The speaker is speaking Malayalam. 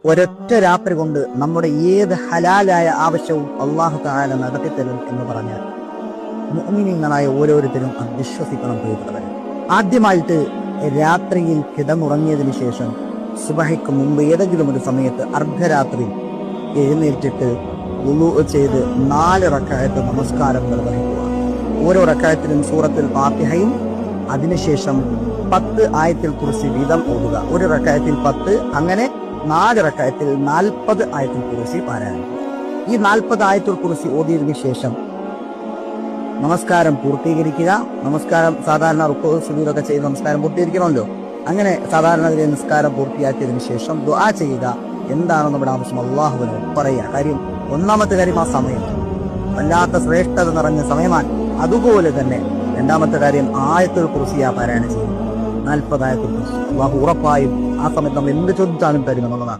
ഒരൊറ്റ രാത്രി കൊണ്ട് നമ്മുടെ ഏത് ഹലാലായ ആവശ്യവും അള്ളാഹു തആല നടത്തിത്തരും എന്ന് പറഞ്ഞാൽ മുഅ്മിനീങ്ങളായ ഓരോരുത്തരും അത് വിശ്വസിക്കണം. പ്രിയപ്പെട്ടവരെ, ആദ്യമായിട്ട് രാത്രിയിൽ കിടന്നുറങ്ങിയതിനു ശേഷം സുബഹിക്ക് മുമ്പ് ഏതെങ്കിലും ഒരു സമയത്ത് അർദ്ധരാത്രി എഴുന്നേറ്റിട്ട് വുളൂ ചെയ്ത് 4 റക്അത്ത് നമസ്കാരം നിർവഹിക്കുക. ഓരോ റക്അത്തിലും സൂറത്തുൽ ഫാത്തിഹയും അതിനുശേഷം 10 ആയത്തുൽ കുർസി വീതം ഓതുക. ഒരു റക്അത്തിൽ 10, അങ്ങനെ 4 റക്അത്തിൽ 40 ആയത്തുൽ കുർസി പാരായണം. ഈ 40 ആയത്തുൽ കുർസി ഓതിയതിനു ശേഷം നമസ്കാരം പൂർത്തീകരിക്കുക. നമസ്കാരം സാധാരണ റുക്കൂ സുജൂദൊക്കെ ചെയ്ത് നമസ്കാരം പൂർത്തീകരിക്കണമല്ലോ. അങ്ങനെ സാധാരണ നിസ്കാരം പൂർത്തിയാക്കിയതിനു ശേഷം ദുആ ചെയ്യുക. എന്താണ് നമ്മുടെ ആവശ്യം അള്ളാഹുവിനോട് പറയുക. കാര്യം ഒന്നാമത്തെ കാര്യം, ആ സമയം വല്ലാത്ത ശ്രേഷ്ഠത നിറഞ്ഞ സമയമാണ്. അതുപോലെ തന്നെ രണ്ടാമത്തെ കാര്യം ആയത്തുൽ കുർസിയാ പാരായണം ചെയ്യും. 40 ആയത്തുൽ കുർസി. അള്ളാഹു ഉറപ്പായും ആ സമയത്ത് നമ്മൾ എന്ത് ചോദിച്ചാലും തരും എന്നുള്ളതാണ്.